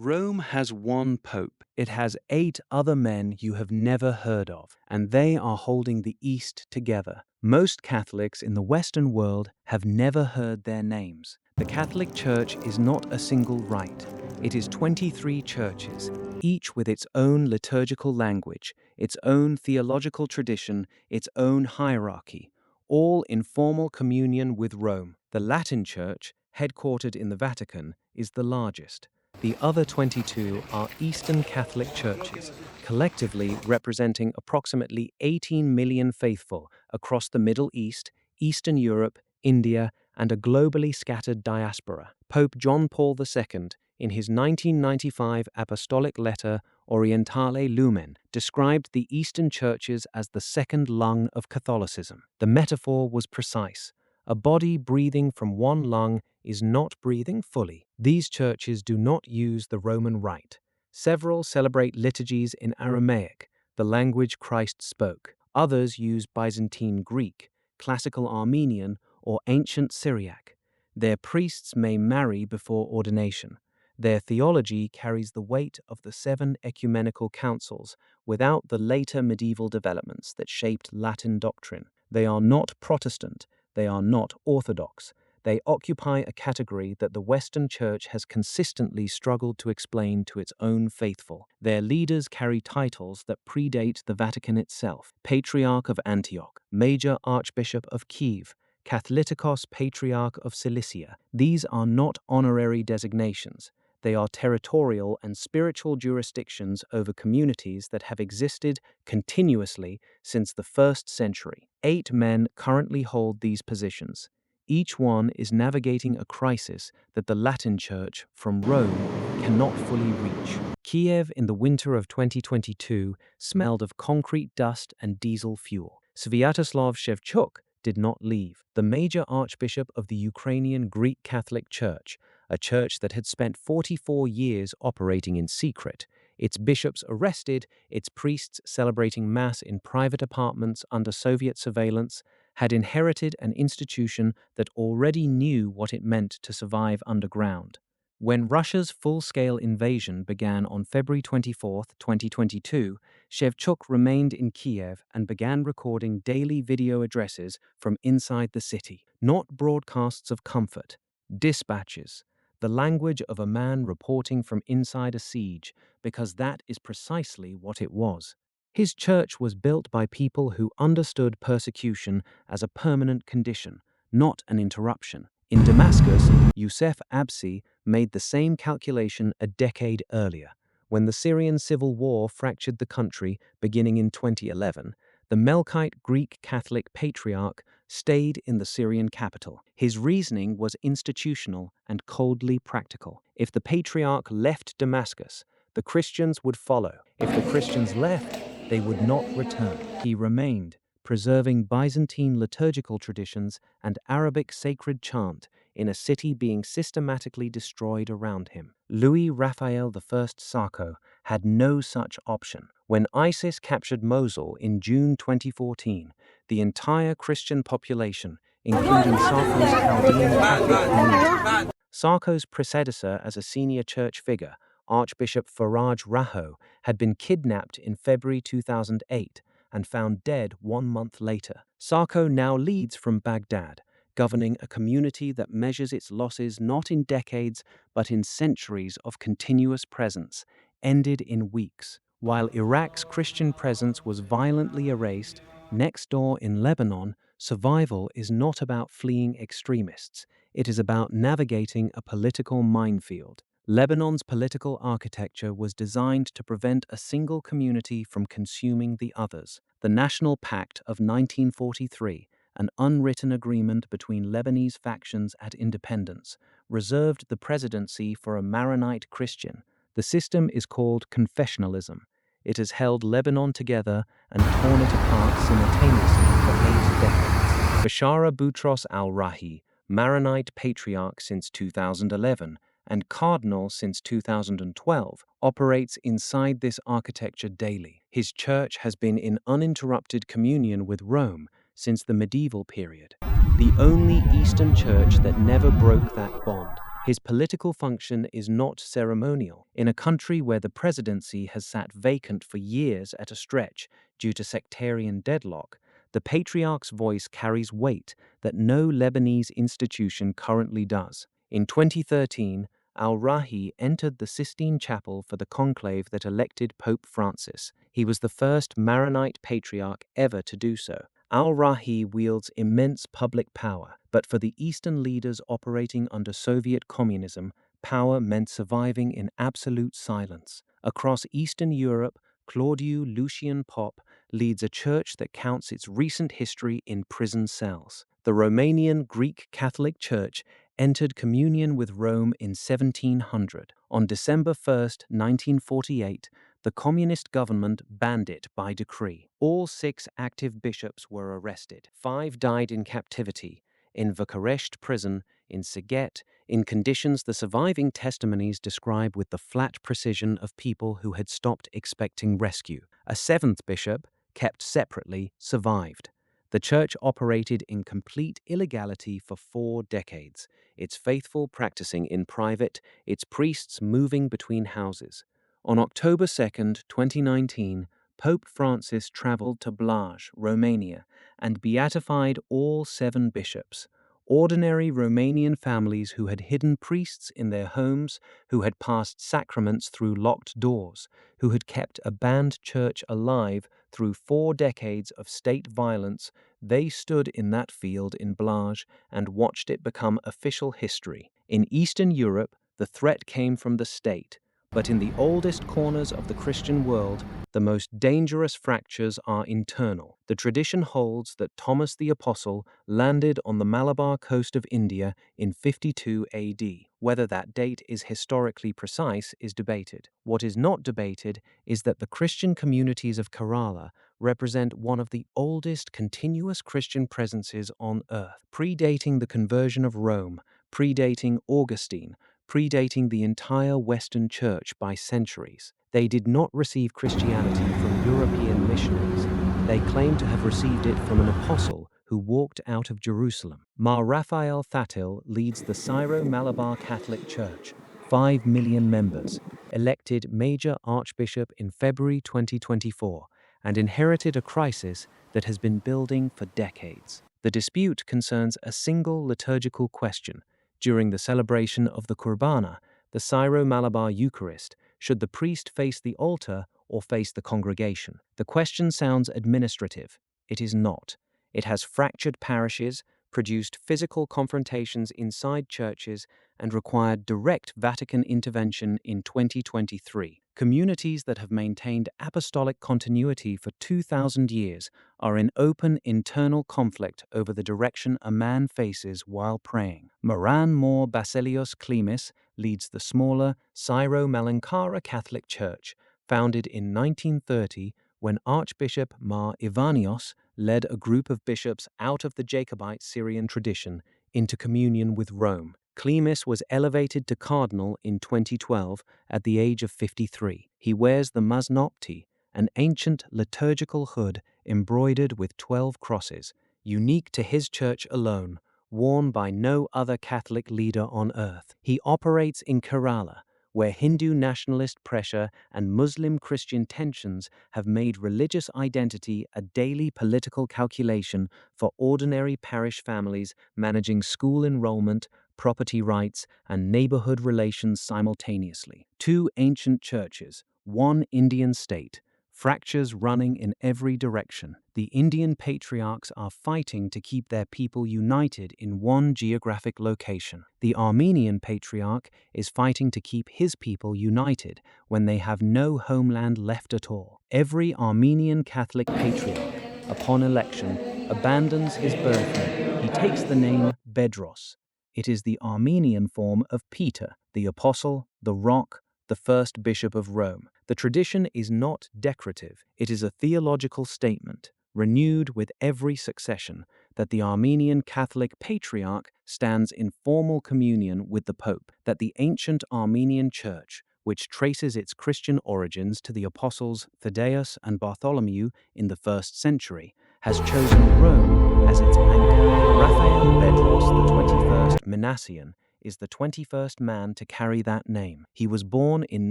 Rome has one pope. It has 8 other men you have never heard of, and they are holding the East together. Most Catholics in the Western world have never heard their names. The Catholic Church is not a single rite. It is 23 churches, each with its own liturgical language, its own theological tradition, its own hierarchy, all in formal communion with Rome. The Latin Church, headquartered in the Vatican, is the largest. The other 22 are Eastern Catholic churches, collectively representing approximately 18 million faithful across the Middle East, Eastern Europe, India, and a globally scattered diaspora. Pope John Paul II, in his 1995 apostolic letter Orientale Lumen, described the Eastern churches as the second lung of Catholicism. The metaphor was precise. A body breathing from one lung is not breathing fully. These churches do not use the Roman Rite. Several celebrate liturgies in Aramaic, the language Christ spoke. Others use Byzantine Greek, Classical Armenian, or Ancient Syriac. Their priests may marry before ordination. Their theology carries the weight of the 7 ecumenical councils without the later medieval developments that shaped Latin doctrine. They are not Protestant. They are not Orthodox. They occupy a category that the Western Church has consistently struggled to explain to its own faithful. Their leaders carry titles that predate the Vatican itself: Patriarch of Antioch, Major Archbishop of Kiev, Catholicos Patriarch of Cilicia. These are not honorary designations. They are territorial and spiritual jurisdictions over communities that have existed continuously since the 1st century. 8 men currently hold these positions. Each one is navigating a crisis that the Latin Church from Rome cannot fully reach. Kiev in the winter of 2022 smelled of concrete dust and diesel fuel. Sviatoslav Shevchuk did not leave. The major archbishop of the Ukrainian Greek Catholic Church, a church that had spent 44 years operating in secret, its bishops arrested, its priests celebrating Mass in private apartments under Soviet surveillance, had inherited an institution that already knew what it meant to survive underground. When Russia's full-scale invasion began on February 24, 2022, Shevchuk remained in Kiev and began recording daily video addresses from inside the city, not broadcasts of comfort, dispatches, the language of a man reporting from inside a siege, because that is precisely what it was. His church was built by people who understood persecution as a permanent condition, not an interruption. In Damascus, Youssef Absi made the same calculation a decade earlier. When the Syrian civil war fractured the country beginning in 2011, the Melkite Greek Catholic Patriarch stayed in the Syrian capital. His reasoning was institutional and coldly practical. If the Patriarch left Damascus, the Christians would follow. If the Christians left, they would not return. He remained, preserving Byzantine liturgical traditions and Arabic sacred chant in a city being systematically destroyed around him. Louis Raphael I Sarko had no such option. When ISIS captured Mosul in June 2014, the entire Christian population, including Sarko's Chaldean Catholic community, Sarko's predecessor as a senior church figure, Archbishop Faraj Raho, had been kidnapped in February 2008 and found dead 1 month later. Sarko now leads from Baghdad, governing a community that measures its losses not in decades but in centuries of continuous presence, ended in weeks. While Iraq's Christian presence was violently erased, next door in Lebanon, survival is not about fleeing extremists. It is about navigating a political minefield. Lebanon's political architecture was designed to prevent a single community from consuming the others. The National Pact of 1943, an unwritten agreement between Lebanese factions at independence, reserved the presidency for a Maronite Christian. The system is called confessionalism. It has held Lebanon together and torn it apart simultaneously for 8 decades. Bashara Boutros al-Rahi, Maronite Patriarch since 2011, and Cardinal since 2012, operates inside this architecture daily. His church has been in uninterrupted communion with Rome since the medieval period, the only Eastern church that never broke that bond. His political function is not ceremonial. In a country where the presidency has sat vacant for years at a stretch due to sectarian deadlock, the Patriarch's voice carries weight that no Lebanese institution currently does. In 2013, Al-Rahi entered the Sistine Chapel for the conclave that elected Pope Francis. He was the first Maronite patriarch ever to do so. Al-Rahi wields immense public power, but for the Eastern leaders operating under Soviet communism, power meant surviving in absolute silence. Across Eastern Europe, Claudiu Lucian Pop leads a church that counts its recent history in prison cells. The Romanian Greek Catholic Church entered communion with Rome in 1700. On December 1, 1948, the communist government banned it by decree. All 6 active bishops were arrested. 5 died in captivity, in Bucharest prison, in Sighet, in conditions the surviving testimonies describe with the flat precision of people who had stopped expecting rescue. A 7th bishop, kept separately, survived. The church operated in complete illegality for 4 decades, its faithful practicing in private, its priests moving between houses. On October 2, 2019, Pope Francis traveled to Blaj, Romania, and beatified all 7 bishops. Ordinary Romanian families who had hidden priests in their homes, who had passed sacraments through locked doors, who had kept a banned church alive through 4 decades of state violence, they stood in that field in Blaj and watched it become official history. In Eastern Europe, the threat came from the state, but in the oldest corners of the Christian world, the most dangerous fractures are internal. The tradition holds that Thomas the Apostle landed on the Malabar coast of India in 52 AD. Whether that date is historically precise is debated. What is not debated is that the Christian communities of Kerala represent one of the oldest continuous Christian presences on earth, predating the conversion of Rome, predating Augustine, predating the entire Western Church by centuries. They did not receive Christianity from European missionaries. They claim to have received it from an apostle who walked out of Jerusalem. Mar Raphael Thatil leads the Syro-Malabar Catholic Church, 5 million members, elected major archbishop in February 2024, and inherited a crisis that has been building for decades. The dispute concerns a single liturgical question. During the celebration of the Qurbana, the Syro-Malabar Eucharist, should the priest face the altar or face the congregation? The question sounds administrative. It is not. It has fractured parishes, produced physical confrontations inside churches, and required direct Vatican intervention in 2023. Communities that have maintained apostolic continuity for 2,000 years are in open internal conflict over the direction a man faces while praying. Moran Mor Baselios Klimis leads the smaller Syro-Malankara Catholic Church, founded in 1930 when Archbishop Mar Ivanios led a group of bishops out of the Jacobite Syrian tradition into communion with Rome. Klimis was elevated to cardinal in 2012 at the age of 53. He wears the masnopti, an ancient liturgical hood embroidered with 12 crosses, unique to his church alone, worn by no other Catholic leader on earth. He operates in Kerala, where Hindu nationalist pressure and Muslim-Christian tensions have made religious identity a daily political calculation for ordinary parish families managing school enrollment, property rights, and neighborhood relations simultaneously. 2 ancient churches, 1 Indian state, fractures running in every direction. The Indian patriarchs are fighting to keep their people united in one geographic location. The Armenian patriarch is fighting to keep his people united when they have no homeland left at all. Every Armenian Catholic patriarch, upon election, abandons his birth name. He takes the name Bedros. It is the Armenian form of Peter, the Apostle, the Rock, the first bishop of Rome. The tradition is not decorative. It is a theological statement, renewed with every succession, that the Armenian Catholic Patriarch stands in formal communion with the Pope, that the ancient Armenian Church, which traces its Christian origins to the apostles Thaddeus and Bartholomew in the 1st century, has chosen Rome as its anchor. Raphael Bedros, the 21st Minassian, is the 21st man to carry that name. He was born in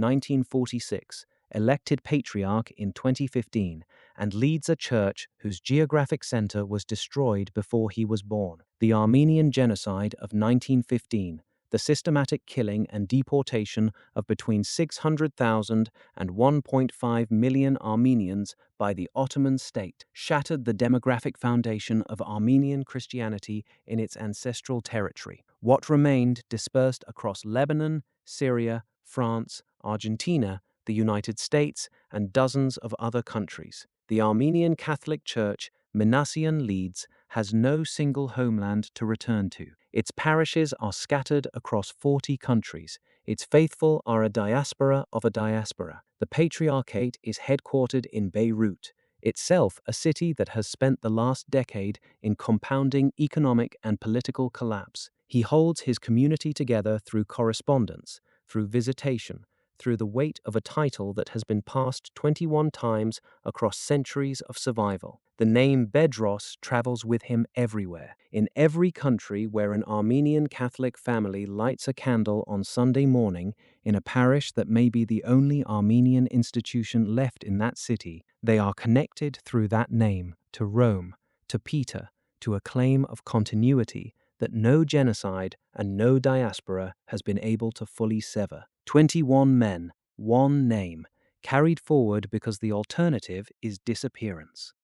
1946, elected patriarch in 2015, and leads a church whose geographic center was destroyed before he was born. The Armenian Genocide of 1915, the systematic killing and deportation of between 600,000 and 1.5 million Armenians by the Ottoman state, shattered the demographic foundation of Armenian Christianity in its ancestral territory. What remained dispersed across Lebanon, Syria, France, Argentina, the United States, and dozens of other countries. The Armenian Catholic Church, Minassian leads, has no single homeland to return to. Its parishes are scattered across 40 countries. Its faithful are a diaspora of a diaspora. The Patriarchate is headquartered in Beirut, itself a city that has spent the last decade in compounding economic and political collapse. He holds his community together through correspondence, through visitation, through the weight of a title that has been passed 21 times across centuries of survival. The name Bedros travels with him everywhere. In every country where an Armenian Catholic family lights a candle on Sunday morning, in a parish that may be the only Armenian institution left in that city, they are connected through that name to Rome, to Peter, to a claim of continuity that no genocide and no diaspora has been able to fully sever. 21 men, one name, carried forward because the alternative is disappearance.